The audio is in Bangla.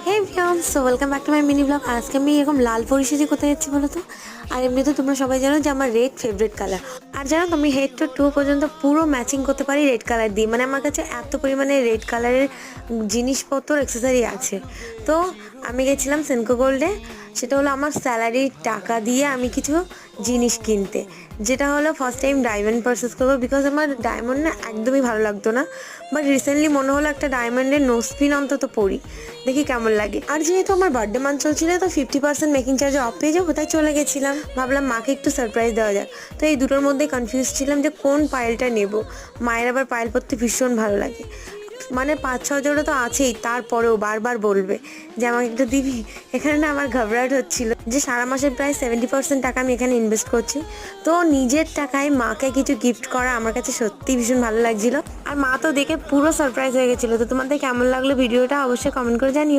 Hey everyone, so welcome back to my mini vlog. আজকে আমি এরকম লাল পরি সেজে কোথায় যাচ্ছি বলো তো? আর এমনিতে তোমরা সবাই জানো যে আমার রেড ফেভারিট কালার। আর জানো তো আমি হেড টু টু পর্যন্ত পুরো ম্যাচিং করতে পারি রেড কালার দিয়ে। মানে আমার কাছে এত পরিমাণে রেড কালারের জিনিসপত্র অ্যাক্সেসরি আছে। তো আমি গেছিলাম সেনকো গোল্ডে। সেটা হলো আমার স্যালারির টাকা দিয়ে আমি কিছু জিনিস কিনতে, যেটা হলো ফার্স্ট টাইম ডায়মন্ড পারচেস করবো। বিকজ আমার ডায়মন্ড না একদমই ভালো লাগতো না, বাট রিসেন্টলি মনে হলো একটা ডায়মন্ডের নোসপিন অন্তত পরি, দেখি কেমন লাগে। আর যেহেতু আমার বার্থডে মান্থ চলছিল, তো 50% মেকিং চার্জে অফ পেয়ে যাবো, তাই চলে গেছিলাম। ভাবলাম মাকে একটু সারপ্রাইজ দেওয়া যাক। তো এই দুটোর মধ্যে কনফিউজ ছিলাম যে কোন পায়েলটা নেব। মায়ের আবার পায়েল পরতে ভীষণ ভালো লাগে, মানে 5-6 জোড়া তো আছেই, তারপরেও বারবার বলবে যে আমাকে একটু দিবি। এখানে না আমার ঘাবড়াট হচ্ছিল যে সারা মাসের প্রায় 70% টাকা আমি এখানে ইনভেস্ট করছি। তো নিজের টাকায় মাকে কিছু গিফট করা আমার কাছে সত্যি ভীষণ ভালো লাগছিল। আর মা তো দেখে পুরো সারপ্রাইজ হয়ে গেছিলো। তো তোমাদের কেমন লাগলো ভিডিওটা অবশ্যই কমেন্ট করে জানিও।